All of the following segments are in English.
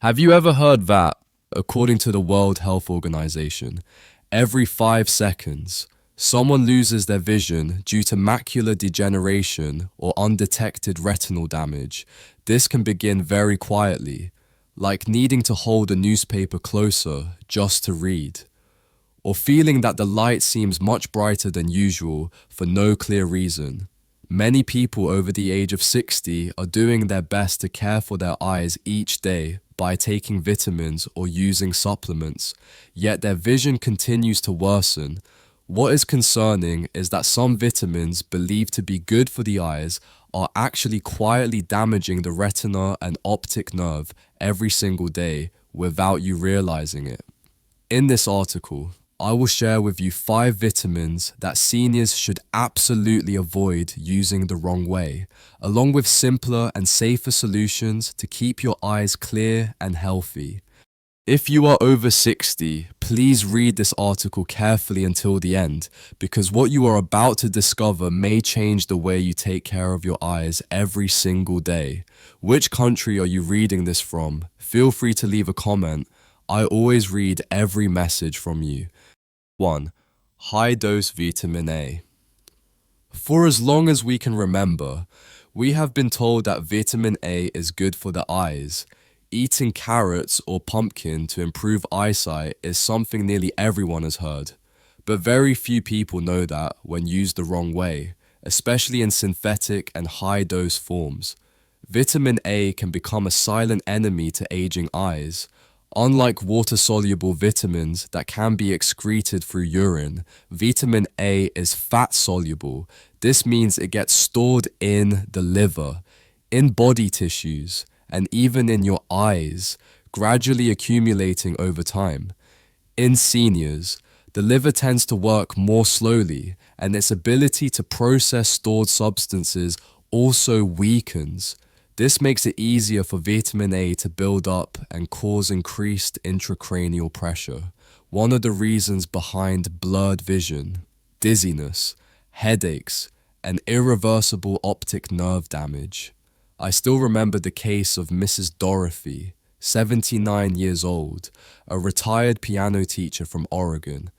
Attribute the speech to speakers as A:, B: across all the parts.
A: Have you ever heard that, according to the World Health Organization, every 5 seconds, someone loses their vision due to macular degeneration or undetected retinal damage? This can begin very quietly, like needing to hold a newspaper closer just to read, or feeling that the light seems much brighter than usual for no clear reason. Many people over the age of 60 are doing their best to care for their eyes each day by taking vitamins or using supplements, yet their vision continues to worsen. What is concerning is that some vitamins believed to be good for the eyes are actually quietly damaging the retina and optic nerve every single day without you realizing it. In this article, I will share with you 5 vitamins that seniors should absolutely avoid using the wrong way, along with simpler and safer solutions to keep your eyes clear and healthy. If you are over 60, please read this article carefully until the end, because what you are about to discover may change the way you take care of your eyes every single day. Which country are you reading this from? Feel free to leave a comment. I always read every message from you. 1. High-dose vitamin A. For as long as we can remember, we have been told that vitamin A is good for the eyes. Eating carrots or pumpkin to improve eyesight is something nearly everyone has heard. But very few people know that when used the wrong way, especially in synthetic and high-dose forms. Vitamin A can become a silent enemy to aging eyes. Unlike water-soluble vitamins that can be excreted through urine, vitamin A is fat-soluble. This means it gets stored in the liver, in body tissues, and even in your eyes, gradually accumulating over time. In seniors, the liver tends to work more slowly, and its ability to process stored substances also weakens. This makes it easier for vitamin A to build up and cause increased intracranial pressure, one of the reasons behind blurred vision, dizziness, headaches, and irreversible optic nerve damage. I still remember the case of Mrs. Dorothy, 79 years old, a retired piano teacher from Oregon.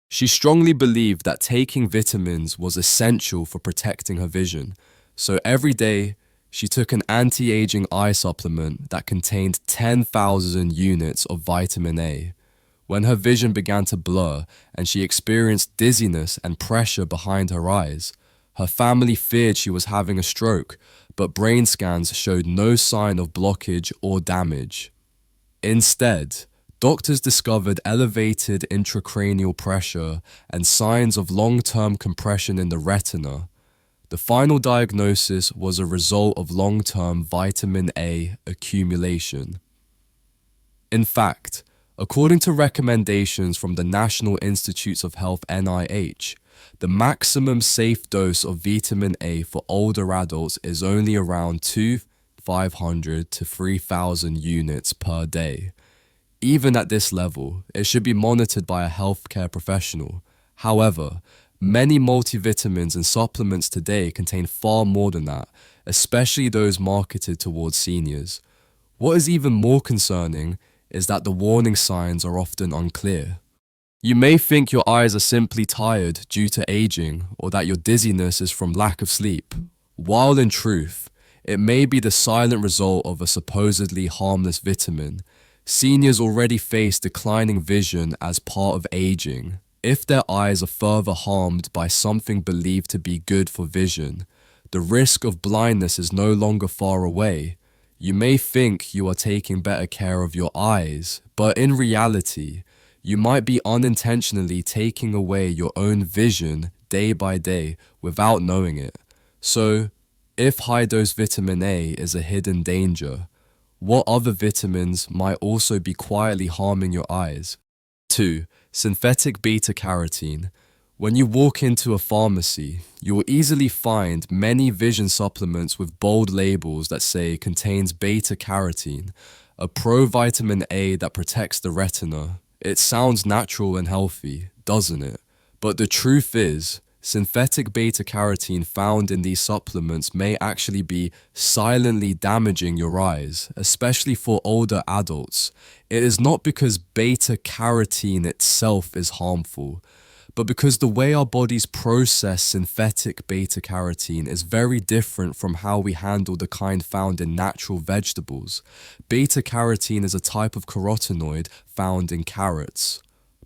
A: She strongly believed that taking vitamins was essential for protecting her vision, so every day she took an anti-aging eye supplement that contained 10,000 units of vitamin A. When her vision began to blur and she experienced dizziness and pressure behind her eyes, her family feared she was having a stroke, but brain scans showed no sign of blockage or damage. Instead, doctors discovered elevated intracranial pressure and signs of long-term compression in the retina. The final diagnosis was a result of long-term vitamin A accumulation. In fact, according to recommendations from the National Institutes of Health (NIH), the maximum safe dose of vitamin A for older adults is only around 2,500 to 3,000 units per day. Even at this level, it should be monitored by a healthcare professional. However, many multivitamins and supplements today contain far more than that, especially those marketed towards seniors. What is even more concerning is that the warning signs are often unclear. You may think your eyes are simply tired due to aging or that your dizziness is from lack of sleep, while in truth, it may be the silent result of a supposedly harmless vitamin. Seniors already face declining vision as part of aging. If their eyes are further harmed by something believed to be good for vision, the risk of blindness is no longer far away. You may think you are taking better care of your eyes, but in reality, you might be unintentionally taking away your own vision day by day without knowing it. So, if high-dose vitamin A is a hidden danger, what other vitamins might also be quietly harming your eyes? 2. Synthetic beta-carotene. When you walk into a pharmacy, you will easily find many vision supplements with bold labels that say contains beta-carotene, a provitamin A that protects the retina. It sounds natural and healthy, doesn't it? But the truth is, synthetic beta-carotene found in these supplements may actually be silently damaging your eyes, especially for older adults. It is not because beta-carotene itself is harmful, but because the way our bodies process synthetic beta-carotene is very different from how we handle the kind found in natural vegetables. Beta-carotene is a type of carotenoid found in carrots,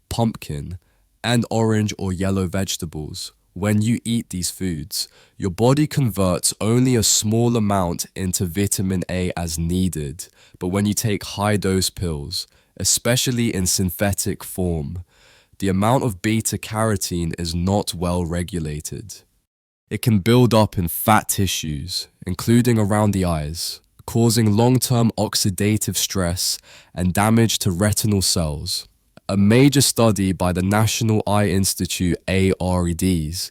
A: pumpkin, and orange or yellow vegetables. When you eat these foods, your body converts only a small amount into vitamin A as needed, but when you take high-dose pills, especially in synthetic form, the amount of beta-carotene is not well regulated. It can build up in fat tissues, including around the eyes, causing long-term oxidative stress and damage to retinal cells. A major study by the National Eye Institute AREDs,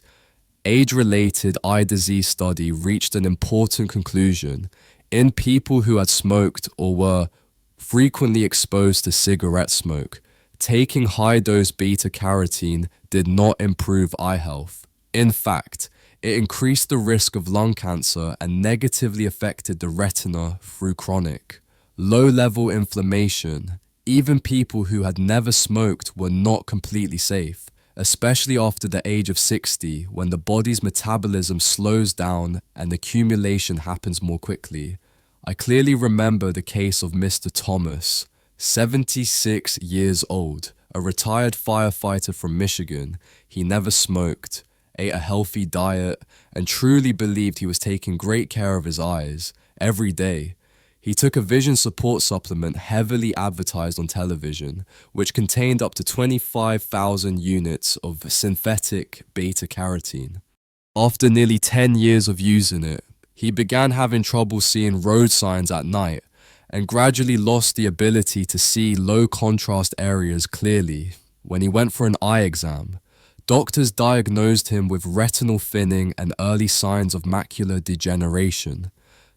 A: age-related eye disease study, reached an important conclusion. In people who had smoked or were frequently exposed to cigarette smoke, taking high-dose beta-carotene did not improve eye health. In fact, it increased the risk of lung cancer and negatively affected the retina through chronic, low-level inflammation. Even people who had never smoked were not completely safe, especially after the age of 60, when the body's metabolism slows down and accumulation happens more quickly. I clearly remember the case of Mr. Thomas, 76 years old, a retired firefighter from Michigan. He never smoked, ate a healthy diet, and truly believed he was taking great care of his eyes every day. He took a vision support supplement heavily advertised on television, which contained up to 25,000 units of synthetic beta-carotene. After nearly 10 years of using it, he began having trouble seeing road signs at night and gradually lost the ability to see low-contrast areas clearly. When he went for an eye exam, doctors diagnosed him with retinal thinning and early signs of macular degeneration.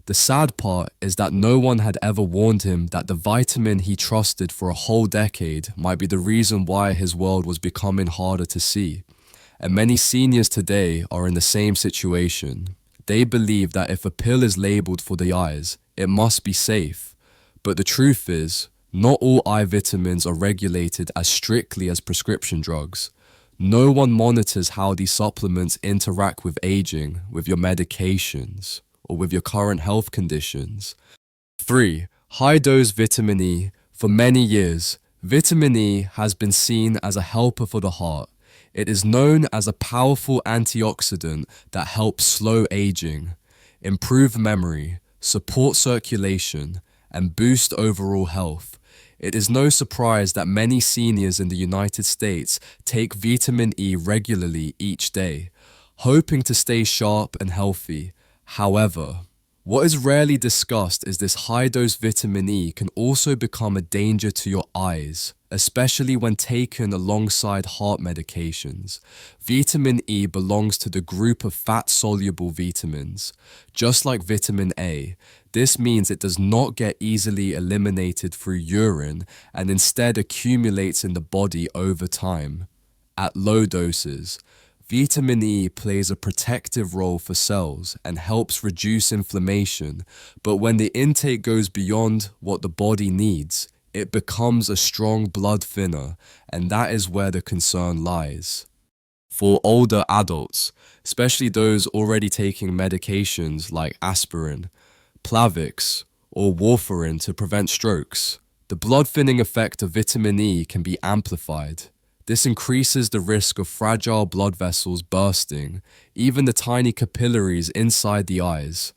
A: The sad part is that no one had ever warned him that the vitamin he trusted for a whole decade might be the reason why his world was becoming harder to see. And many seniors today are in the same situation. They believe that if a pill is labeled for the eyes, it must be safe. But the truth is, not all eye vitamins are regulated as strictly as prescription drugs. No one monitors how these supplements interact with aging, with your medications, or with your current health conditions. 3. High-dose vitamin E. For many years, vitamin E has been seen as a helper for the heart. It is known as a powerful antioxidant that helps slow aging, improve memory, support circulation, and boost overall health. It is no surprise that many seniors in the United States take vitamin E regularly each day, hoping to stay sharp and healthy. However, what is rarely discussed is this high-dose vitamin E can also become a danger to your eyes, especially when taken alongside heart medications. Vitamin E belongs to the group of fat-soluble vitamins. Just like vitamin A, this means it does not get easily eliminated through urine and instead accumulates in the body over time. At low doses, vitamin E plays a protective role for cells and helps reduce inflammation, but when the intake goes beyond what the body needs, it becomes a strong blood thinner, and that is where the concern lies. For older adults, especially those already taking medications like aspirin, Plavix, or warfarin to prevent strokes, the blood thinning effect of vitamin E can be amplified. This increases the risk of fragile blood vessels bursting, even the tiny capillaries inside the eyes.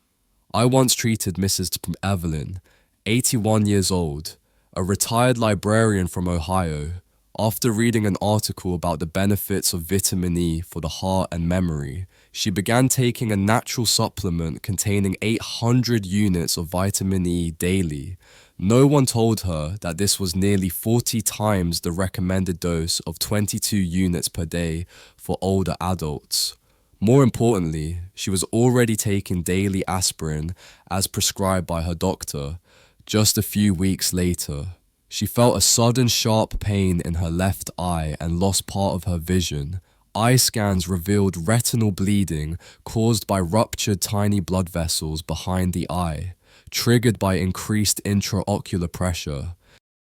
A: I once treated Mrs. Evelyn, 81 years old, a retired librarian from Ohio. After reading an article about the benefits of vitamin E for the heart and memory, she began taking a natural supplement containing 800 units of vitamin E daily. No one told her that this was nearly 40 times the recommended dose of 22 units per day for older adults. More importantly, she was already taking daily aspirin as prescribed by her doctor. Just a few weeks later, she felt a sudden sharp pain in her left eye and lost part of her vision. eye scans revealed retinal bleeding caused by ruptured tiny blood vessels behind the eye, triggered by increased intraocular pressure.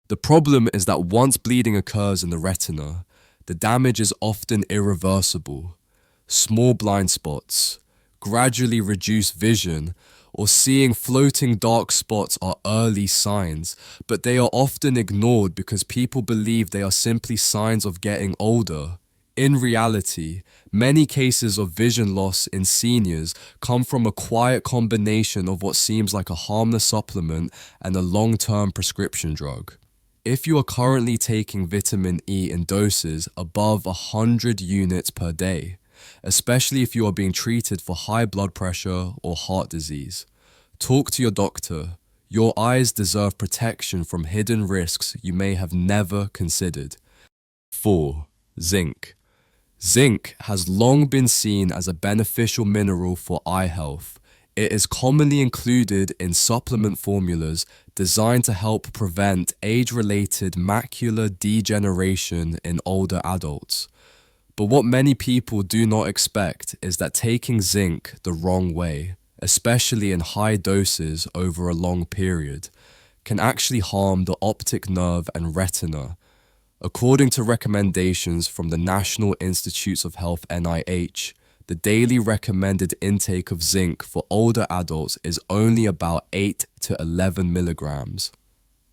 A: The problem is that once bleeding occurs in the retina, the damage is often irreversible. Small blind spots, gradually reduced vision, or seeing floating dark spots are early signs, but they are often ignored because people believe they are simply signs of getting older. In reality, many cases of vision loss in seniors come from a quiet combination of what seems like a harmless supplement and a long-term prescription drug. If you are currently taking vitamin E in doses above 100 units per day, especially if you are being treated for high blood pressure or heart disease, talk to your doctor. Your eyes deserve protection from hidden risks you may have never considered. 4. Zinc. Zinc has long been seen as a beneficial mineral for eye health. It is commonly included in supplement formulas designed to help prevent age-related macular degeneration in older adults. But what many people do not expect is that taking zinc the wrong way, especially in high doses over a long period, can actually harm the optic nerve and retina. According to recommendations from the National Institutes of Health (NIH), the daily recommended intake of zinc for older adults is only about 8 to 11 milligrams.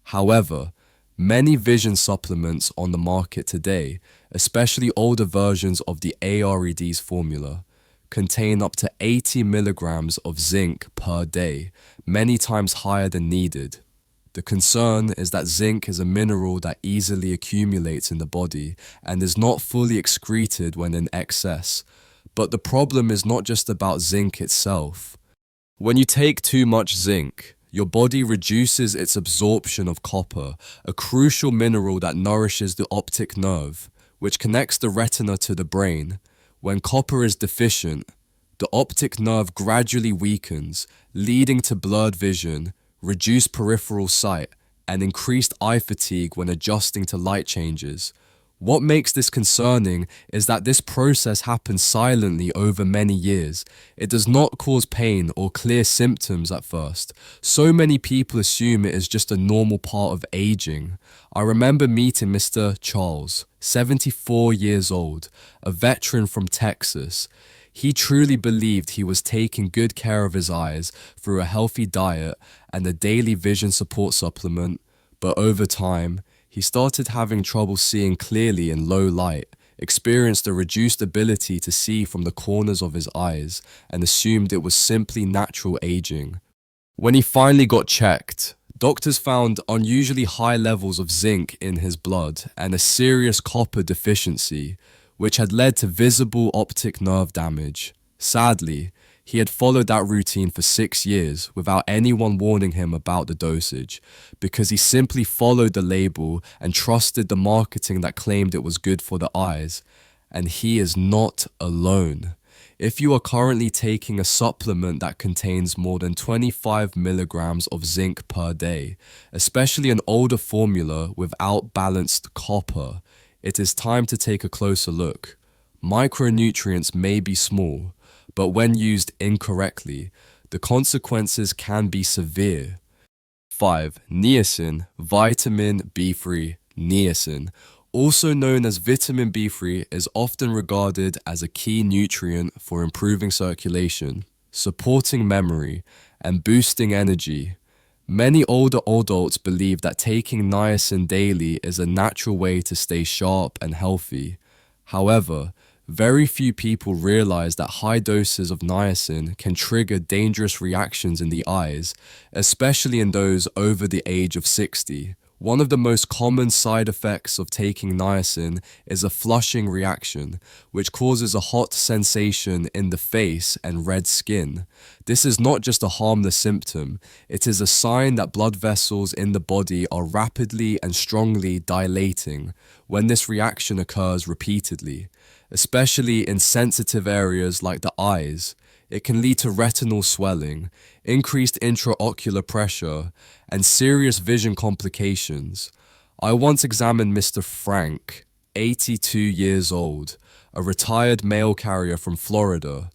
A: However, many vision supplements on the market today, especially older versions of the ARED's formula, contain up to 80 milligrams of zinc per day, many times higher than needed. The concern is that zinc is a mineral that easily accumulates in the body and is not fully excreted when in excess. But the problem is not just about zinc itself. When you take too much zinc, your body reduces its absorption of copper, a crucial mineral that nourishes the optic nerve, which connects the retina to the brain. When copper is deficient, the optic nerve gradually weakens, leading to blurred vision, reduced peripheral sight, and increased eye fatigue when adjusting to light changes. What makes this concerning is that this process happens silently over many years. It does not cause pain or clear symptoms at first. So many people assume it is just a normal part of aging. I remember meeting Mr. Charles, 74 years old, a veteran from Texas. He truly believed he was taking good care of his eyes through a healthy diet and a daily vision support supplement, but over time, he started having trouble seeing clearly in low light, experienced a reduced ability to see from the corners of his eyes, and assumed it was simply natural aging. When he finally got checked, doctors found unusually high levels of zinc in his blood and a serious copper deficiency, which had led to visible optic nerve damage. Sadly, he had followed that routine for 6 years without anyone warning him about the dosage, because he simply followed the label and trusted the marketing that claimed it was good for the eyes. And he is not alone. If you are currently taking a supplement that contains more than 25 milligrams of zinc per day, especially an older formula without balanced copper, it is time to take a closer look. Micronutrients may be small, but when used incorrectly, the consequences can be severe. 5. Niacin, vitamin B3. Niacin, also known as vitamin B3, is often regarded as a key nutrient for improving circulation, supporting memory, and boosting energy. Many older adults believe that taking niacin daily is a natural way to stay sharp and healthy. However, very few people realize that high doses of niacin can trigger dangerous reactions in the eyes, especially in those over the age of 60. One of the most common side effects of taking niacin is a flushing reaction, which causes a hot sensation in the face and red skin. This is not just a harmless symptom, it is a sign that blood vessels in the body are rapidly and strongly dilating when this reaction occurs repeatedly, especially in sensitive areas like the eyes. It can lead to retinal swelling, increased intraocular pressure, and serious vision complications. I once examined Mr. Frank, 82 years old, a retired mail carrier from Florida.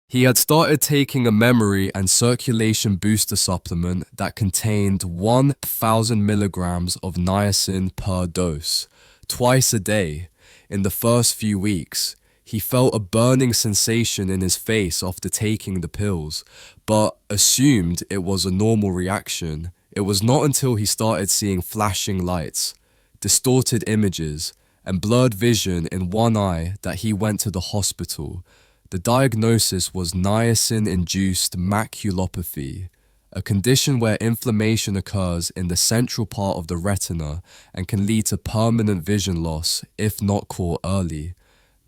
A: He had started taking a memory and circulation booster supplement that contained 1,000 milligrams of niacin per dose, twice a day. In the first few weeks, he felt a burning sensation in his face after taking the pills, but assumed it was a normal reaction. It was not until he started seeing flashing lights, distorted images, and blurred vision in one eye that he went to the hospital. The diagnosis was niacin-induced maculopathy, a condition where inflammation occurs in the central part of the retina and can lead to permanent vision loss if not caught early.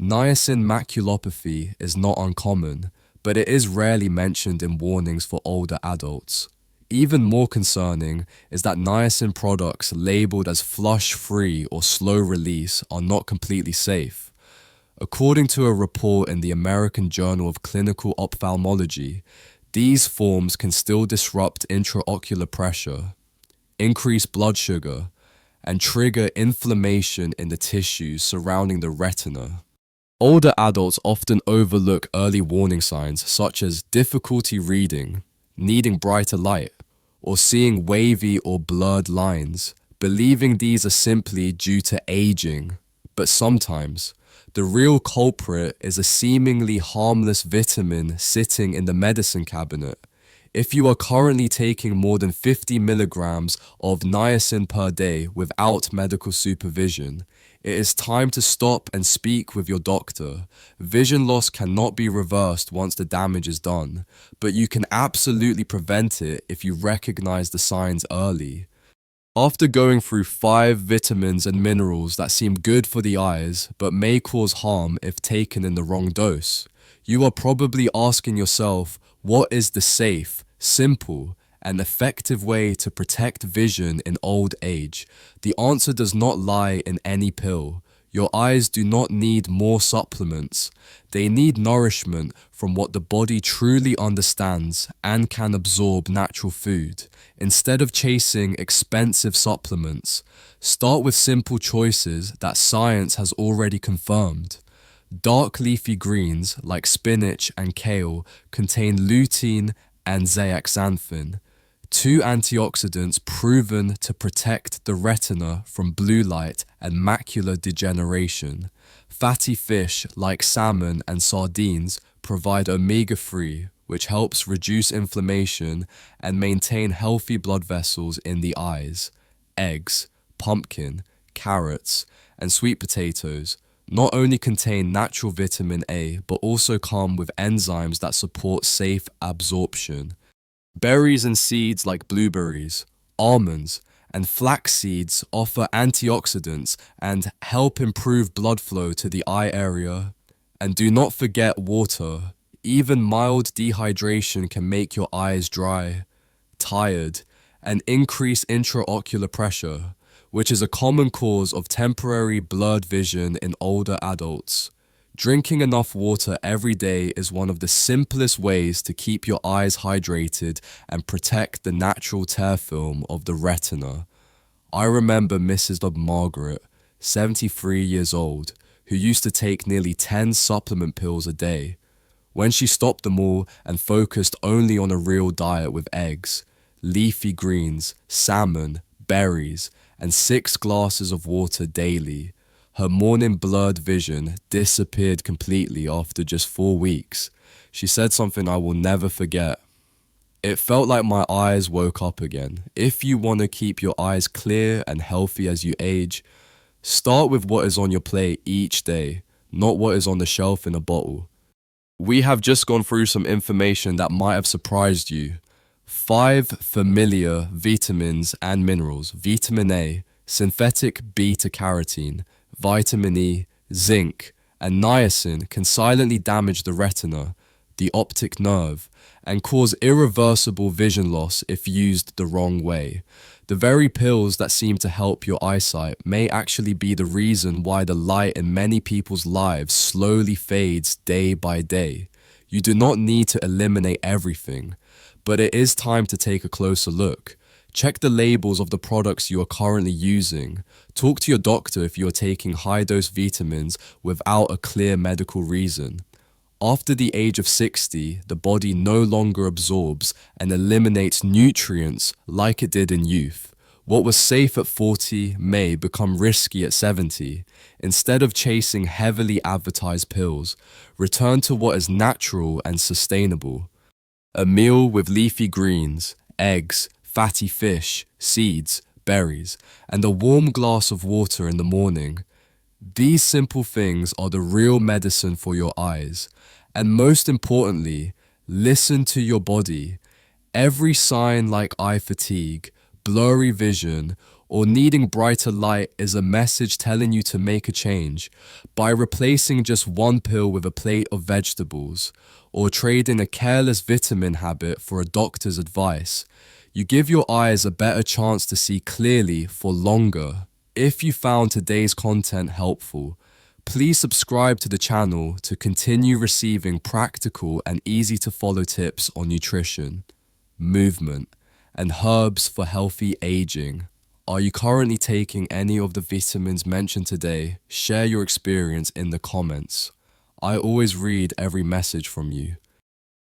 A: Niacin maculopathy is not uncommon, but it is rarely mentioned in warnings for older adults. Even more concerning is that niacin products labeled as flush-free or slow release are not completely safe. According to a report in the American Journal of Clinical Ophthalmology, these forms can still disrupt intraocular pressure, increase blood sugar, and trigger inflammation in the tissues surrounding the retina. Older adults often overlook early warning signs such as difficulty reading, needing brighter light, or seeing wavy or blurred lines, believing these are simply due to aging. But sometimes, the real culprit is a seemingly harmless vitamin sitting in the medicine cabinet. If you are currently taking more than 50 milligrams of niacin per day without medical supervision, it is time to stop and speak with your doctor. Vision loss cannot be reversed once the damage is done, but you can absolutely prevent it if you recognize the signs early. After going through 5 vitamins and minerals that seem good for the eyes but may cause harm if taken in the wrong dose, you are probably asking yourself, what is the safe, simple, and effective way to protect vision in old age? The answer does not lie in any pill. Your eyes do not need more supplements. They need nourishment from what the body truly understands and can absorb: natural food. Instead of chasing expensive supplements, start with simple choices that science has already confirmed. Dark leafy greens like spinach and kale contain lutein and zeaxanthin, 2 antioxidants proven to protect the retina from blue light and macular degeneration. Fatty fish like salmon and sardines provide omega-3, which helps reduce inflammation and maintain healthy blood vessels in the eyes. Eggs, pumpkin, carrots, and sweet potatoes not only contain natural vitamin A, but also come with enzymes that support safe absorption. Berries and seeds like blueberries, almonds, and flax seeds offer antioxidants and help improve blood flow to the eye area. And do not forget water. Even mild dehydration can make your eyes dry, tired, and increase intraocular pressure, which is a common cause of temporary blurred vision in older adults. Drinking enough water every day is one of the simplest ways to keep your eyes hydrated and protect the natural tear film of the retina. I remember Mrs. Margaret, 73 years old, who used to take nearly 10 supplement pills a day. When she stopped them all and focused only on a real diet with eggs, leafy greens, salmon, berries, and 6 glasses of water daily, her morning blurred vision disappeared completely after just 4 weeks. She said something I will never forget. It felt like my eyes woke up again. If you want to keep your eyes clear and healthy as you age, start with what is on your plate each day, not what is on the shelf in a bottle. We have just gone through some information that might have surprised you. 5 familiar vitamins and minerals: vitamin A, synthetic beta-carotene, vitamin E, zinc, and niacin can silently damage the retina, the optic nerve, and cause irreversible vision loss if used the wrong way. The very pills that seem to help your eyesight may actually be the reason why the light in many people's lives slowly fades day by day. You do not need to eliminate everything, but it is time to take a closer look. Check the labels of the products you are currently using. Talk to your doctor if you are taking high-dose vitamins without a clear medical reason. After the age of 60, the body no longer absorbs and eliminates nutrients like it did in youth. What was safe at 40 may become risky at 70. Instead of chasing heavily advertised pills, return to what is natural and sustainable. A meal with leafy greens, eggs, fatty fish, seeds, berries, and a warm glass of water in the morning. These simple things are the real medicine for your eyes. And most importantly, listen to your body. Every sign like eye fatigue, blurry vision, or needing brighter light is a message telling you to make a change. By replacing just one pill with a plate of vegetables, or trading a careless vitamin habit for a doctor's advice, you give your eyes a better chance to see clearly for longer. If you found today's content helpful, please subscribe to the channel to continue receiving practical and easy to follow tips on nutrition, movement, and herbs for healthy aging. Are you currently taking any of the vitamins mentioned today? Share your experience in the comments. I always read every message from you.